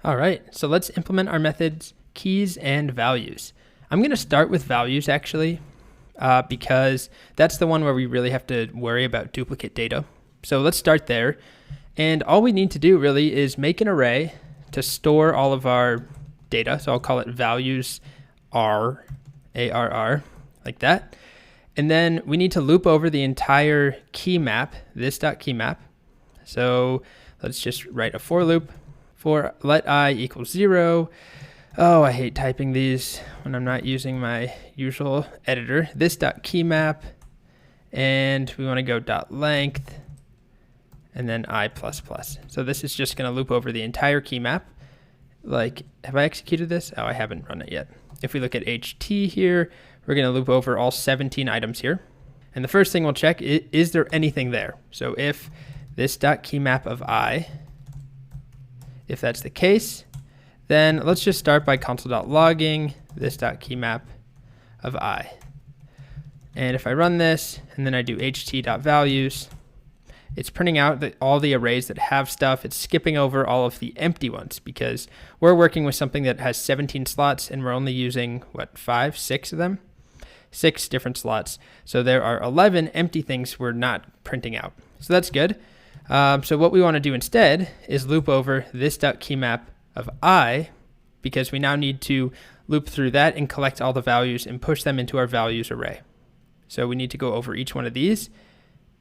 All right, so let's implement our methods keys and values. I'm going to start with values actually, because that's the one where we really have to worry about duplicate data. So let's start there. And all we need to do really is make an array to store all of our data. So I'll call it values R, ARR, like that. And then we need to loop over the entire key map, this.keymap. So let's just write a for loop for let I equals 0. Oh, I hate typing these when I'm not using my usual editor. This.keymap, and we want to go .length, and then I++. So this is just going to loop over the entire key map. Like, have I executed this? Oh, I haven't run it yet. If we look at HT here, we're going to loop over all 17 items here. And the first thing we'll check is there anything there? So if this.keymap of I, if that's the case, then let's just start by console.logging this.keymap of I. And if I run this and then I do ht.values, it's printing out all the arrays that have stuff. It's skipping over all of the empty ones because we're working with something that has 17 slots and we're only using, what, 5, 6 of them? 6 different slots. So there are 11 empty things we're not printing out. So that's good. So what we want to do instead is loop over this.keymap of I, because we now need to loop through that and collect all the values and push them into our values array. So we need to go over each one of these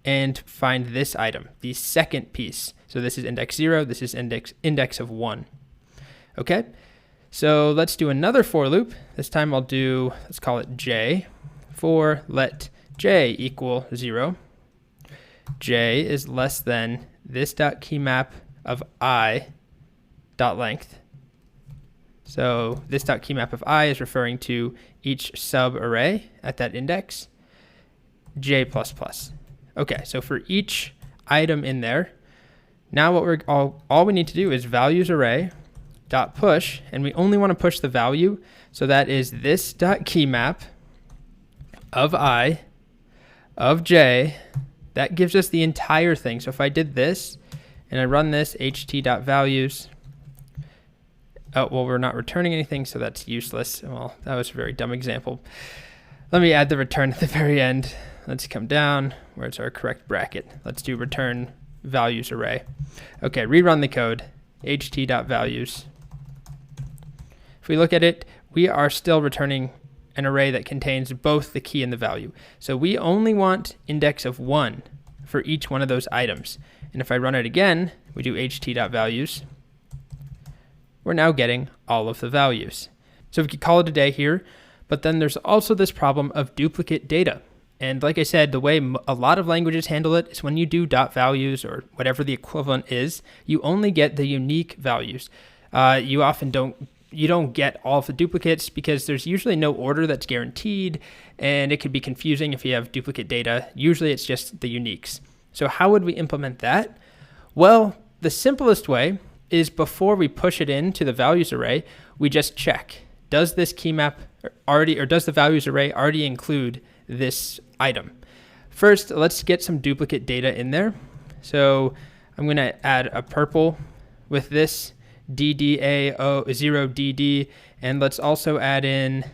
and find this item, the second piece. So this is index 0, this is index of 1. Okay, so let's do another for loop. This time I'll do, let's call it j, for let j equal 0. J is less than this.keymap of I dot length. So this.keymap of I is referring to each sub array at that index, j++. Okay, so for each item in there, now what all we need to do is values array dot push, and we only want to push the value, so that is this.keymap of I of j. That gives us the entire thing. So if I did this and I run this ht.values, oh, well, we're not returning anything, so that's useless. Well, that was a very dumb example. Let me add the return at the very end. Let's come down. Where's our correct bracket? Let's do return values array. Okay, rerun the code, ht.values. If we look at it, we are still returning an array that contains both the key and the value. So we only want index of 1 for each one of those items. And if I run it again, we do ht.values, we're now getting all of the values. So we could call it a day here, but then there's also this problem of duplicate data. And like I said, the way a lot of languages handle it is when you do .values or whatever the equivalent is, you only get the unique values. You often don't get all of the duplicates because there's usually no order that's guaranteed, and it could be confusing if you have duplicate data. Usually it's just the uniques. So how would we implement that? Well, the simplest way is before we push it into the values array, we just check, does this key map already, or does the values array already include this item? First, let's get some duplicate data in there. So I'm going to add a purple with this DDA0DD, and let's also add in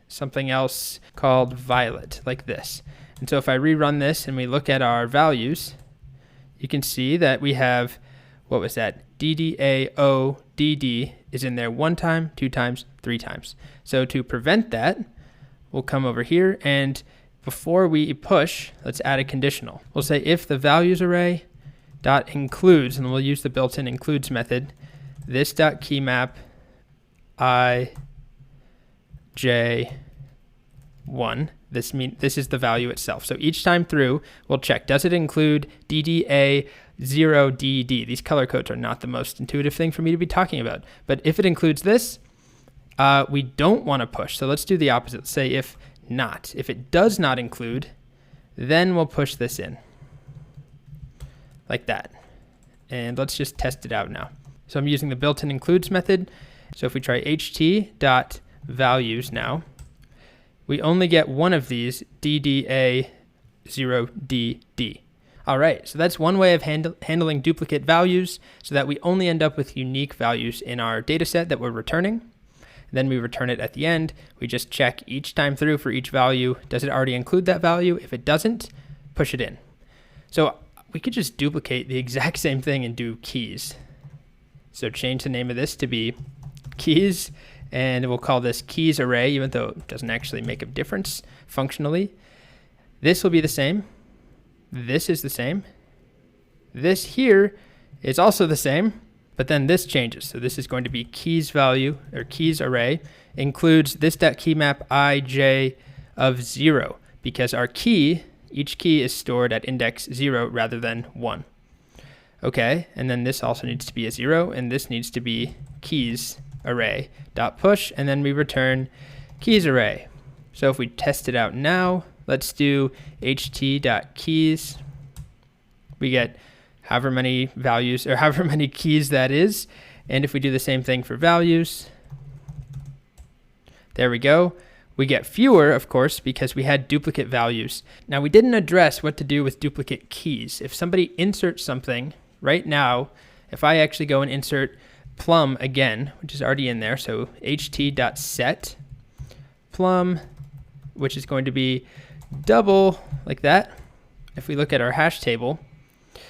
something else called violet, like this. And so if I rerun this and we look at our values, you can see that we have, what was that? DDA0DD is in there 1 time, 2 times, 3 times. So to prevent that, we'll come over here, and before we push, let's add a conditional. We'll say if the values array dot includes, and we'll use the built-in includes method, this.keymap I j 1. This is the value itself. So each time through, we'll check, does it include DDA0DD? These color codes are not the most intuitive thing for me to be talking about. But if it includes this, we don't want to push. So let's do the opposite. Let's say if not. If it does not include, then we'll push this in. Like that. And let's just test it out now. So I'm using the built-in includes method. So if we try ht.values now, we only get one of these DDA0DD. All right, so that's one way of handling duplicate values so that we only end up with unique values in our data set that we're returning. Then we return it at the end. We just check each time through for each value. Does it already include that value? If it doesn't, push it in. So we could just duplicate the exact same thing and do keys. So change the name of this to be keys, and we'll call this keys array, even though it doesn't actually make a difference functionally. This will be the same. This is the same. This here is also the same, but then this changes. So this is going to be keys value, or keys array, includes this.keymap ij of 0, because our key, each key is stored at index 0 rather than 1. Okay, and then this also needs to be a 0, and this needs to be keys array dot push, and then we return keys array. So if we test it out now, let's do ht.keys. We get however many values, or however many keys that is. And if we do the same thing for values, there we go. We get fewer, of course, because we had duplicate values. Now, we didn't address what to do with duplicate keys. If somebody inserts something right now, if I actually go and insert plum again, which is already in there, so ht.set plum, which is going to be double, like that. If we look at our hash table,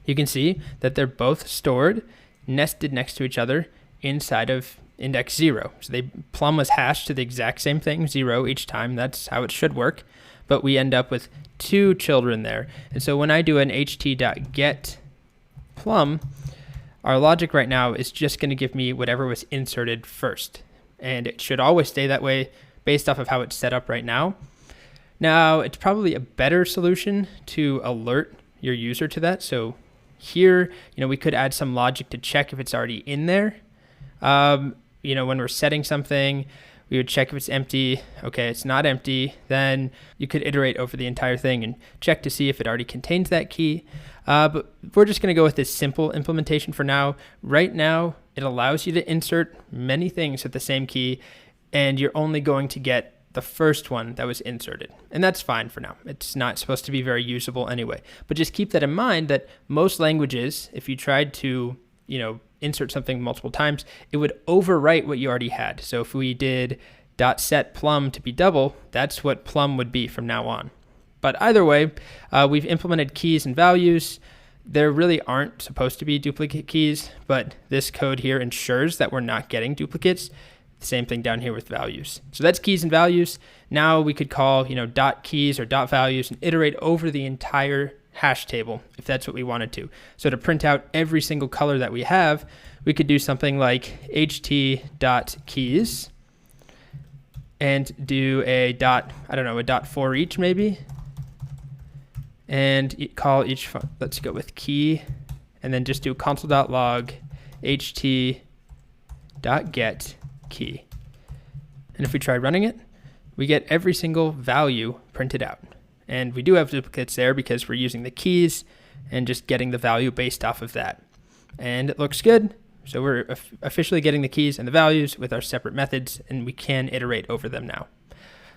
you can see that they're both stored nested next to each other inside of index 0. So plum was hashed to the exact same thing, 0 each time. That's how it should work. But we end up with 2 children there. And so when I do an ht.get plum, our logic right now is just going to give me whatever was inserted first. And it should always stay that way based off of how it's set up right now. Now, it's probably a better solution to alert your user to that. So here, we could add some logic to check if it's already in there. When we're setting something, we would check if it's empty. Okay, it's not empty. Then you could iterate over the entire thing and check to see if it already contains that key. But we're just going to go with this simple implementation for now. Right now, it allows you to insert many things with the same key, and you're only going to get the first one that was inserted. And that's fine for now. It's not supposed to be very usable anyway. But just keep that in mind that most languages, if you tried to, insert something multiple times, it would overwrite what you already had. So if we did .set plum to be double, that's what plum would be from now on. But either way, we've implemented keys and values. There really aren't supposed to be duplicate keys, but this code here ensures that we're not getting duplicates. Same thing down here with values. So that's keys and values. Now we could call, dot keys or dot values and iterate over the entire hash table if that's what we wanted to. So to print out every single color that we have, we could do something like ht.keys and do a dot for each maybe. And call each, let's go with key, and then just do console.log ht.get key. And if we try running it, we get every single value printed out. And we do have duplicates there because we're using the keys and just getting the value based off of that. And it looks good. So we're officially getting the keys and the values with our separate methods, and we can iterate over them now.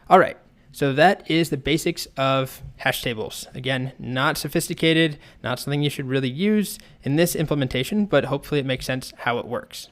All right, so that is the basics of hash tables. Again, not sophisticated, not something you should really use in this implementation, but hopefully it makes sense how it works.